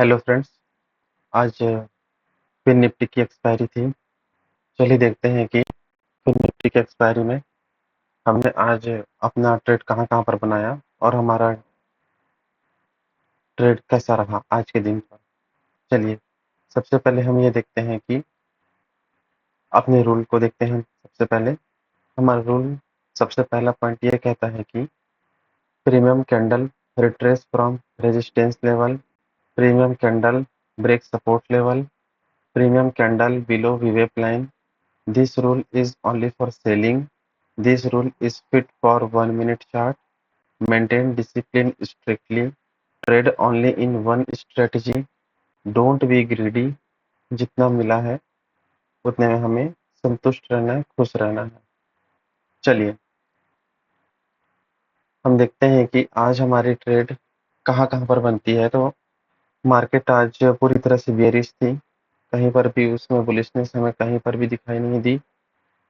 Hello friends. आज फिर Nifty की एक्सपायरी थी। चलिए देखते हैं कि फिर निफ्टी की एक्सपायरी में हमने आज अपना ट्रेड कहाँ कहाँ पर बनाया और हमारा ट्रेड कैसा रहा आज के दिन पर। चलिए सबसे पहले हम ये देखते हैं कि अपने रूल को देखते हैं। सबसे पहले हमारा रूल सबसे पहला पॉइंट ये कहता है कि premium candle retrace from resistance level, premium candle break support level, premium candle below VWAP line. This rule is only for selling. This rule is fit for 1 minute chart. Maintain discipline strictly. Trade only in one strategy. Don't be greedy. जितना मिला है उतने में हमें संतुष्ट रहना है, खुश रहना है। चलिए हम देखते हैं कि आज हमारी ट्रेड कहाँ कहाँ पर बनती है। तो मार्केट आज पूरी तरह से बेयरिश थी, कहीं पर भी उसमें बुलिशनेस हमें कहीं पर भी दिखाई नहीं दी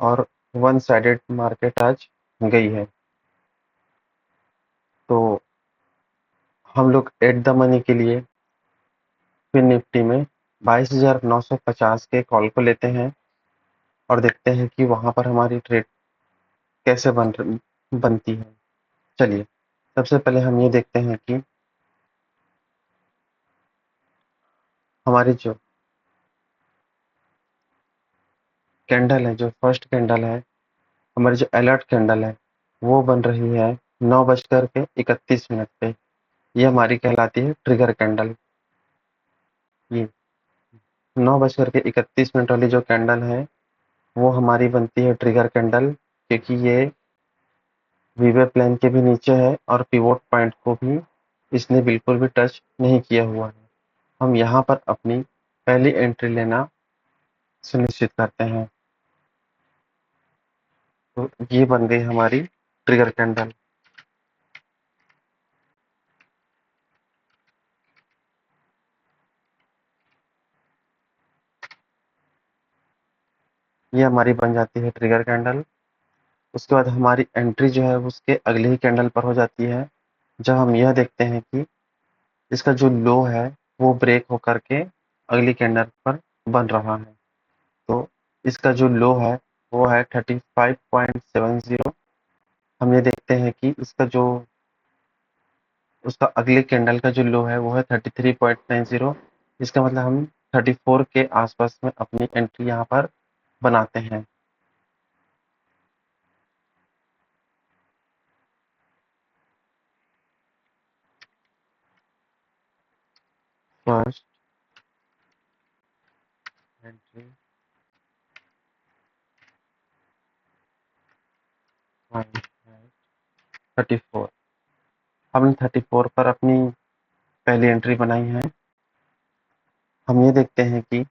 और वन साइडेड मार्केट आज गई है। तो हम लोग एट द मनी के लिए फिर निफ्टी में 22,950 के कॉल को लेते हैं और देखते हैं कि वहां पर हमारी ट्रेड कैसे बनती है। चलिए सबसे पहले हम ये देखते हैं कि हमारी जो कैंडल है, जो फर्स्ट कैंडल है, हमारी जो अलर्ट कैंडल है वो बन रही है 9:31 पे। ये हमारी कहलाती है ट्रिगर कैंडल। ये 9:31 वाली जो कैंडल है वो हमारी बनती है ट्रिगर कैंडल, क्योंकि ये वीवे प्लान के भी नीचे है और पिवोट पॉइंट को भी इसने बिल्कुल भी टच नहीं किया हुआ है। हम यहाँ पर अपनी पहली एंट्री लेना सुनिश्चित करते हैं। तो ये बन गई हमारी ट्रिगर कैंडल। ये हमारी बन जाती है ट्रिगर कैंडल। उसके बाद हमारी एंट्री जो है उसके अगले ही कैंडल पर हो जाती है, जब हम यह देखते हैं कि इसका जो लो है वो ब्रेक होकर के अगली कैंडल पर बन रहा है। तो इसका जो लो है वो है 35.70। हम ये देखते हैं कि इसका जो उसका अगले कैंडल का जो लो है वो है 33.90। इसका मतलब हम 34 के आसपास में अपनी एंट्री यहाँ पर बनाते हैं। फर्स्ट एंट्री 34, हमने 34 पर अपनी पहली एंट्री बनाई है। हम ये देखते हैं कि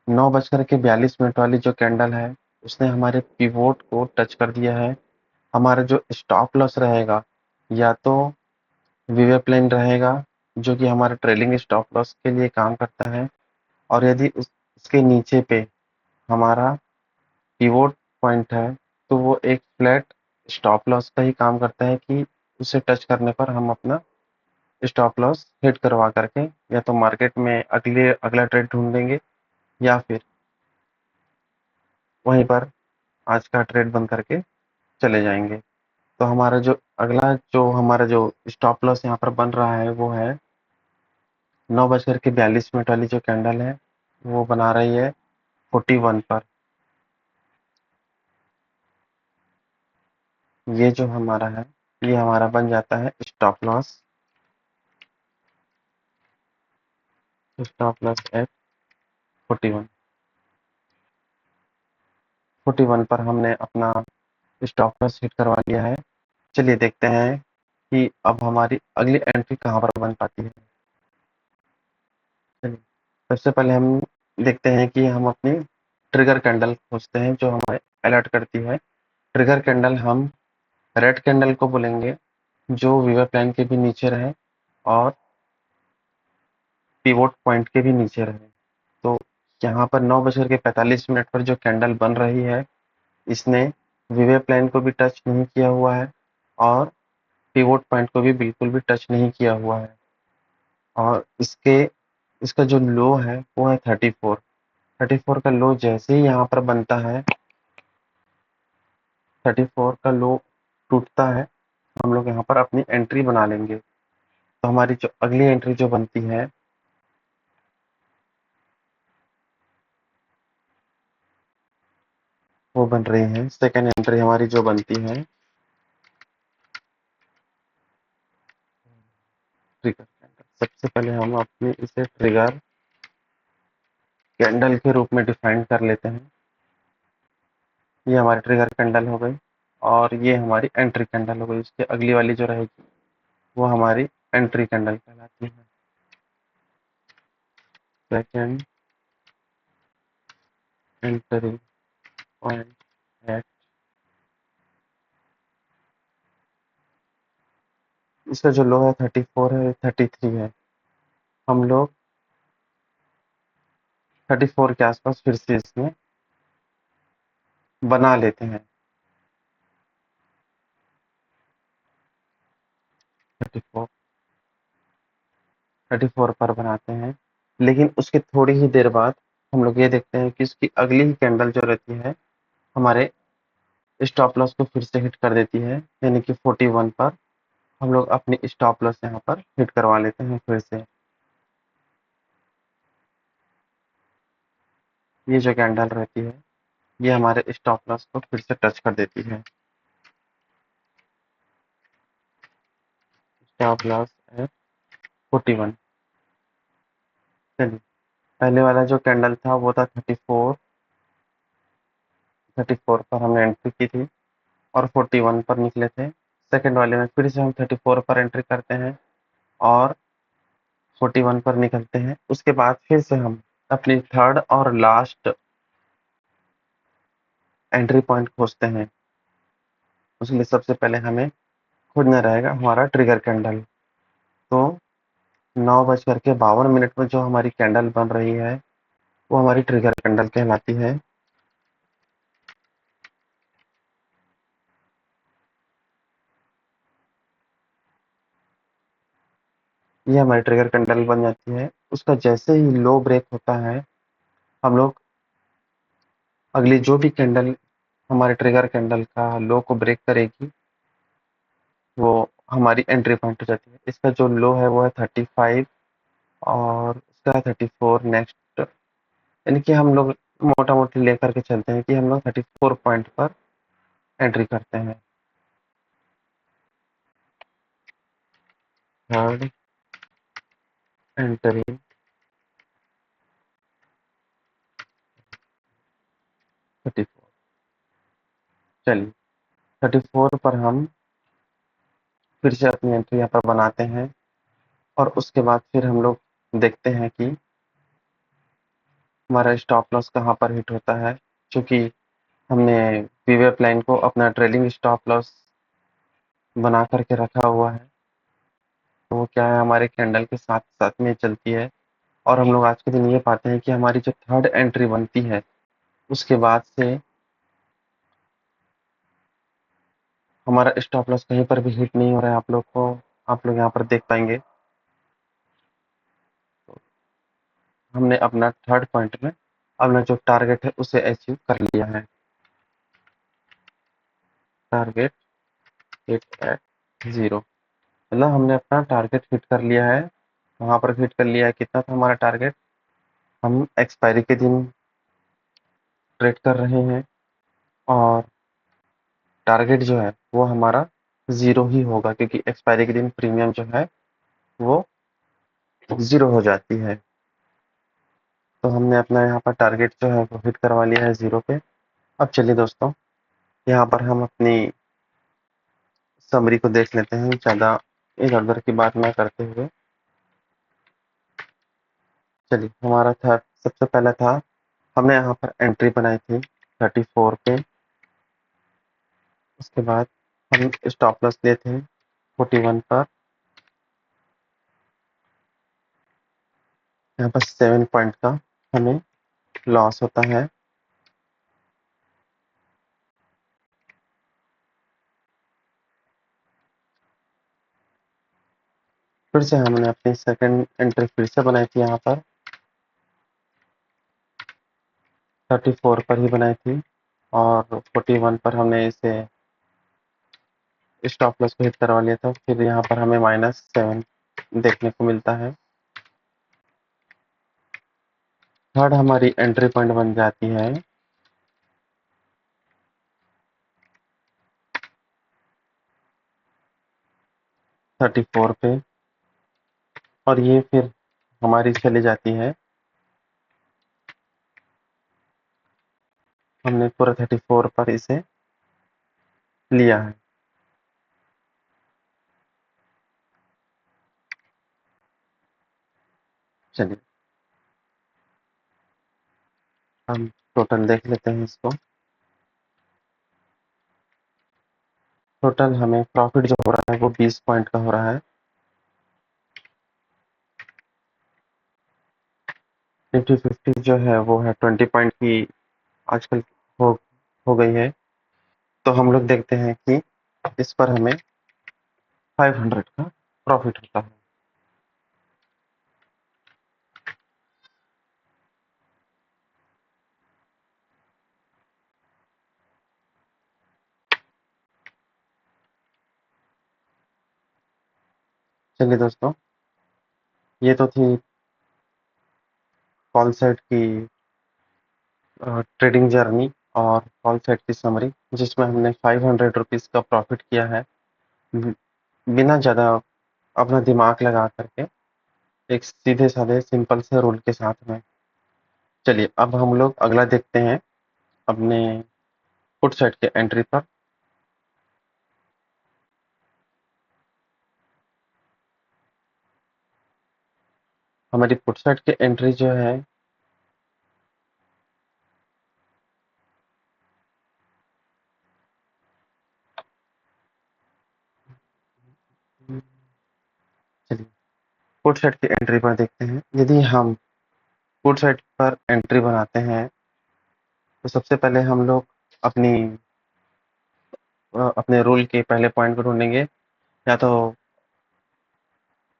9:42 वाली जो कैंडल है उसने हमारे पिवोट को टच कर दिया है। हमारा जो स्टॉप लॉस रहेगा या तो वीवे प्लेन रहेगा, जो कि हमारा ट्रेलिंग स्टॉप लॉस के लिए काम करता है, और यदि उसके नीचे पे हमारा पिवोट पॉइंट है तो वो एक फ्लैट स्टॉप लॉस का ही काम करता है कि उसे टच करने पर हम अपना स्टॉप लॉस हिट करवा करके या तो मार्केट में अगला ट्रेड ढूंढेंगे या फिर वहीं पर आज का ट्रेड बंद करके चले जाएंगे। तो हमारा जो स्टॉप लॉस यहाँ पर बन रहा है वो है 9:42 वाली जो कैंडल है वो बना रही है 41 पर। ये जो हमारा है ये हमारा बन जाता है stop loss. Stop loss at 41। 41 पर हमने अपना स्टॉप लॉस हिट करवा लिया है। चलिए देखते हैं कि अब हमारी अगली एंट्री कहाँ पर बन पाती है। चलिए सबसे पहले हम देखते हैं कि हम अपनी ट्रिगर कैंडल खोजते हैं जो हमें अलर्ट करती है। ट्रिगर कैंडल हम रेड कैंडल को बोलेंगे जो वीवर प्लान के भी नीचे रहे और पिवोट पॉइंट के भी नीचे रहे। तो यहाँ पर 9:45 पर जो कैंडल बन रही है इसने वीवे प्लान को भी टच नहीं किया हुआ है और पिवोट पॉइंट को भी बिल्कुल भी टच नहीं किया हुआ है। और इसका जो लो है वो है 34। 34 का लो जैसे ही यहाँ पर बनता है, 34 का लो टूटता है, हम लोग यहाँ पर अपनी एंट्री बना लेंगे। तो हमारी जो अगली एंट्री जो बनती है वो बन रही है, सेकेंड एंट्री हमारी जो बनती है ट्रिगर कैंडल। सबसे पहले हम अपने इसे ट्रिगर कैंडल के रूप में डिफाइन कर लेते हैं। ये हमारी ट्रिगर कैंडल हो गई और ये हमारी एंट्री कैंडल हो गई। उसके अगली वाली जो रहेगी वो हमारी एंट्री कैंडल कहलाती है। सेकेंड एंट्री पॉइंट है, इसका जो लो है 34 है, 33 है। हम लोग 34 के आसपास फिर से इसमें बना लेते हैं। 34 34 पर बनाते हैं, लेकिन उसके थोड़ी ही देर बाद हम लोग ये देखते हैं कि उसकी अगली ही कैंडल जो रहती है हमारे स्टॉप लॉस को फिर से हिट कर देती है, यानी कि 41 पर हम लोग अपनी स्टॉप लॉस यहाँ पर हिट करवा लेते हैं फिर से। ये जो कैंडल रहती है ये हमारे स्टॉप लॉस को फिर से टच कर देती है। स्टॉप लॉस है 41। चलिए, पहले वाला जो कैंडल था वो था 34। 34 पर हमने एंट्री की थी और 41 पर निकले थे। सेकंड वाले में फिर से हम 34 पर एंट्री करते हैं और 41 पर निकलते हैं। उसके बाद फिर से हम अपनी थर्ड और लास्ट एंट्री पॉइंट खोजते हैं। उसके लिए सबसे पहले हमें खोजना रहेगा हमारा ट्रिगर कैंडल। तो 9:52 में जो हमारी कैंडल बन रही है वो हमारी ट्रिगर कैंडल कहलाती है। ये हमारी ट्रिगर कैंडल बन जाती है। उसका जैसे ही लो ब्रेक होता है, हम लोग अगली जो भी कैंडल हमारे ट्रिगर कैंडल का लो को ब्रेक करेगी वो हमारी एंट्री पॉइंट हो जाती है। इसका जो लो है वो है 35 और इसका है 34 नेक्स्ट, यानी कि हम लोग मोटा मोटी लेकर के चलते हैं कि हम लोग 34 पॉइंट पर एंट्री करते हैं। Third entry 34। चलिए, 34 पर हम फिर से अपनी एंट्री यहाँ पर बनाते हैं और उसके बाद फिर हम लोग देखते हैं कि हमारा स्टॉप लॉस कहाँ पर हिट होता है। क्योंकि हमने पीवेप लाइन को अपना ट्रेलिंग स्टॉप लॉस बना करके रखा हुआ है, तो वो क्या है हमारे कैंडल के साथ साथ में चलती है। और हम लोग आज के दिन ये पाते हैं कि हमारी जो थर्ड एंट्री बनती है उसके बाद से हमारा स्टॉप लॉस कहीं पर भी हिट नहीं हो रहा है। आप लोग यहाँ पर देख पाएंगे। हमने अपना थर्ड पॉइंट में अपना जो टारगेट है उसे अचीव कर लिया है। टारगेट हिट एट 0, मतलब हमने अपना टारगेट हिट कर लिया है। वहां पर हिट कर लिया है। कितना था हमारा टारगेट? हम एक्सपायरी के दिन ट्रेड कर रहे हैं और टारगेट जो है वो हमारा 0 ही होगा, क्योंकि एक्सपायरी के दिन प्रीमियम जो है वो 0 हो जाती है। तो हमने अपना यहाँ पर टारगेट जो है वो हिट करवा लिया है 0 पे। अब चलिए दोस्तों, यहाँ पर हम अपनी समरी को देख लेते हैं, ज़्यादा इधर उधर की बात ना करते हुए। चलिए, हमारा था सबसे पहला था हमने यहाँ पर एंट्री बनाई थी 34 पे। उसके बाद हम स्टॉप लॉस लिए थे 41 पर। यहाँ पर 7 पॉइंट का हमें लॉस होता है। फिर से हमने अपनी सेकंड एंट्री फिर से बनाई थी, यहाँ पर 34 पर ही बनाई थी और 41 पर हमने इसे स्टॉप लॉस को हिट करवा लिया था। फिर यहाँ पर हमें -7 देखने को मिलता है। थर्ड हमारी एंट्री पॉइंट बन जाती है 34 पे, और ये फिर हमारी चली जाती है, हमने पूरा 34 पर इसे लिया है। चलिए हम टोटल देख लेते हैं इसको। टोटल हमें प्रॉफिट जो हो रहा है वो 20 पॉइंट का हो रहा है। निफ्टी 50 जो है वो है 20 पॉइंट की आजकल हो हो गई है। तो हम लोग देखते हैं कि इस पर हमें 500 का प्रॉफिट होता है। चलिए दोस्तों, ये तो थी कॉल साइट की ट्रेडिंग जर्नी और कॉल साइट की समरी, जिसमें हमने 500 रुपीज़ का प्रॉफिट किया है बिना ज़्यादा अपना दिमाग लगा करके, एक सीधे साधे सिंपल से रूल के साथ में। चलिए अब हम लोग अगला देखते हैं अपने पुट साइड के एंट्री पर। हमारी पुट साइड की एंट्री जो है चलिए पुट साइड की एंट्री पर देखते हैं। यदि हम पुट साइड पर एंट्री बनाते हैं तो सबसे पहले हम लोग अपनी अपने रूल के पहले पॉइंट को ढूंढेंगे, या तो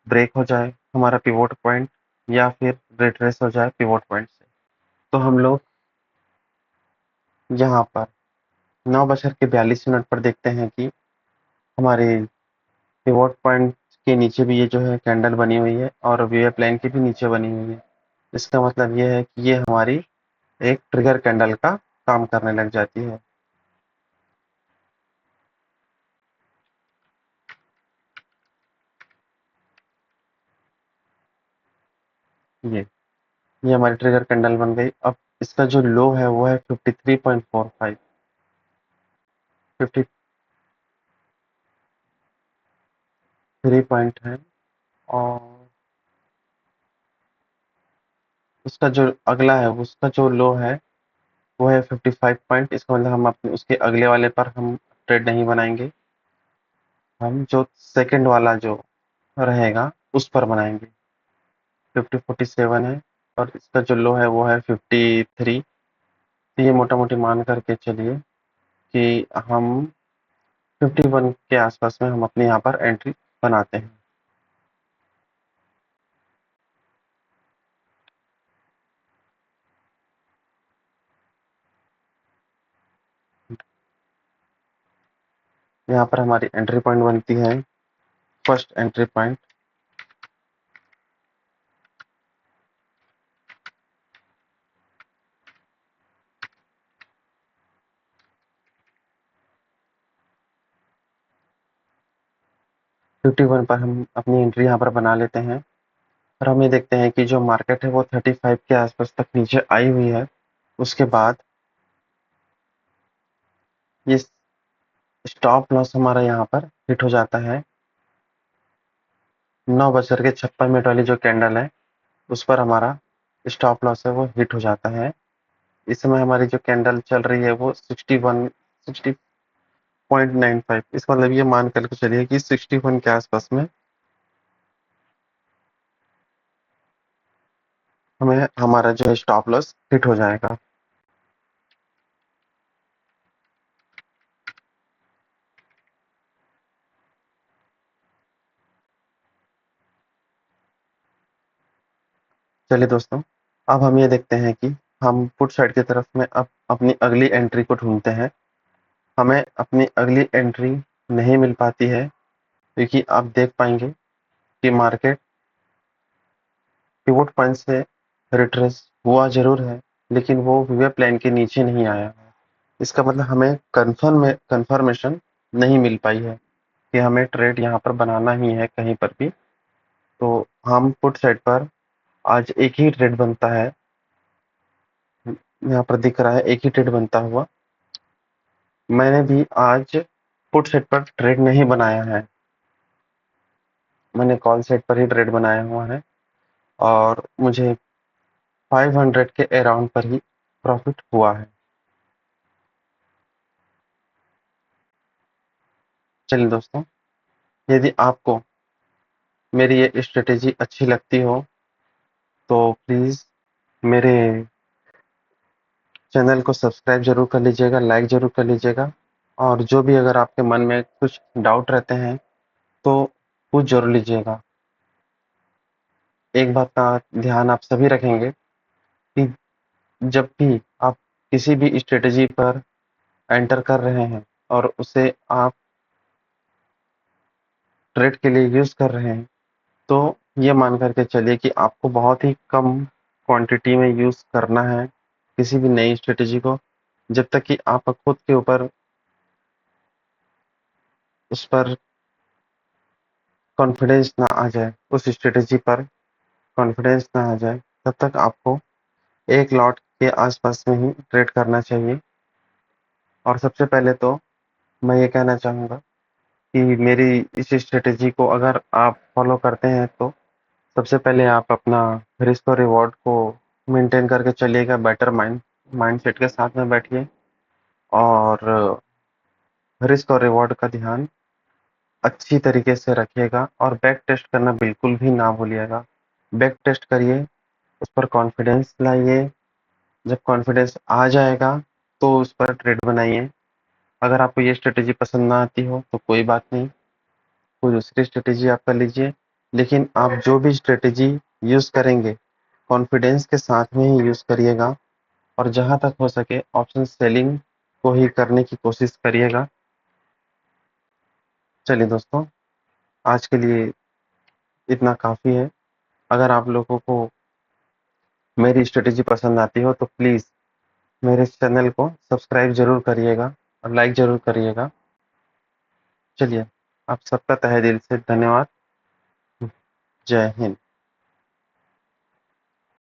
ब्रेक हो जाए हमारा पिवोट पॉइंट या फिर रिट्रेस हो जाए पिवोट पॉइंट से। तो हम लोग यहाँ पर 9:42 पर देखते हैं कि हमारे पिवोट पॉइंट के नीचे भी ये जो है कैंडल बनी हुई है और वीएफ लाइन के भी नीचे बनी हुई है। इसका मतलब ये है कि ये हमारी एक ट्रिगर कैंडल का काम करने लग जाती है। ये ये हमारी ट्रिगर कैंडल बन गई। अब इसका जो लो है वो है 53.45, 53 पॉइंट है। और उसका जो अगला है उसका जो लो है वो है 55 पॉइंट। इसका मतलब हम अपने उसके अगले वाले पर हम ट्रेड नहीं बनाएंगे, हम जो सेकंड वाला जो रहेगा उस पर बनाएंगे। 5047 है और इसका जो लो है वो है 53। तो ये मोटा मोटी मान करके चलिए कि हम 51 के आसपास में हम अपने यहाँ पर एंट्री बनाते हैं। यहाँ पर हमारी एंट्री पॉइंट बनती है, फर्स्ट एंट्री पॉइंट 51 पर हम अपनी एंट्री यहाँ पर बना लेते हैं। और हम ये देखते हैं कि जो मार्केट है वो 35 के आसपास तक नीचे आई हुई है। उसके बाद ये स्टॉप लॉस हमारा यहाँ पर हिट हो जाता है। 9:56 वाली जो कैंडल है उस पर हमारा स्टॉप लॉस है वो हिट हो जाता है। इस समय हमारी जो कैंडल चल रही है वो 60.95, इसका मतलब ये मान करके चलिए कि 61 के आसपास में हमें हमारा जो है स्टॉप लॉस हिट हो जाएगा। चलिए दोस्तों, अब हम ये देखते हैं कि हम पुट साइड की तरफ में अब अपनी अगली एंट्री को ढूंढते हैं। हमें अपनी अगली एंट्री नहीं मिल पाती है क्योंकि आप देख पाएंगे कि मार्केट पिवोट पॉइंट से रिट्रेस हुआ जरूर है, लेकिन वो वे प्लान के नीचे नहीं आया है। इसका मतलब हमें कंफर्मेशन नहीं मिल पाई है कि हमें ट्रेड यहाँ पर बनाना ही है कहीं पर भी। तो हम पुट साइड पर आज एक ही ट्रेड बनता है, यहाँ पर दिख रहा है एक ही ट्रेड बनता हुआ। मैंने भी आज पुट साइड पर ट्रेड नहीं बनाया है, मैंने कॉल साइड पर ही ट्रेड बनाया हुआ है और मुझे 500 के अराउंड पर ही प्रॉफिट हुआ है। चलिए दोस्तों, यदि आपको मेरी ये स्ट्रेटेजी अच्छी लगती हो तो प्लीज मेरे चैनल को सब्सक्राइब जरूर कर लीजिएगा, लाइक जरूर कर लीजिएगा, और जो भी अगर आपके मन में कुछ डाउट रहते हैं तो पूछ जरूर लीजिएगा। एक बात का ध्यान आप सभी रखेंगे कि जब भी आप किसी भी स्ट्रेटेजी पर एंटर कर रहे हैं और उसे आप ट्रेड के लिए यूज कर रहे हैं, तो ये मान करके चलिए कि आपको बहुत ही कम क्वांटिटी में यूज करना है किसी भी नई स्ट्रेटेजी को, जब तक कि आप खुद के ऊपर उस पर कॉन्फिडेंस ना आ जाए, उस स्ट्रेटेजी पर कॉन्फिडेंस ना आ जाए, तब तक आपको एक लॉट के आसपास में ही ट्रेड करना चाहिए। और सबसे पहले तो मैं ये कहना चाहूँगा कि मेरी इस स्ट्रेटेजी को अगर आप फॉलो करते हैं तो सबसे पहले आप अपना रिस्क और रिवॉर्ड को मेंटेन करके चलिएगा, बेटर माइंडसेट के साथ में बैठिए और रिस्क और रिवॉर्ड का ध्यान अच्छी तरीके से रखिएगा और बैक टेस्ट करना बिल्कुल भी ना भूलिएगा। बैक टेस्ट करिए, उस पर कॉन्फिडेंस लाइए, जब कॉन्फिडेंस आ जाएगा तो उस पर ट्रेड बनाइए। अगर आपको ये स्ट्रेटेजी पसंद ना आती हो तो कोई बात नहीं, कोई दूसरी स्ट्रेटेजी आप कर लीजिए, लेकिन आप जो भी स्ट्रेटेजी यूज करेंगे कॉन्फिडेंस के साथ में ही यूज करिएगा और जहां तक हो सके ऑप्शन सेलिंग को ही करने की कोशिश करिएगा। चलिए दोस्तों, आज के लिए इतना काफी है। अगर आप लोगों को मेरी स्ट्रेटेजी पसंद आती हो तो प्लीज मेरे चैनल को सब्सक्राइब जरूर करिएगा और लाइक जरूर करिएगा। चलिए, आप सबका तहे दिल से धन्यवाद। जय हिंद।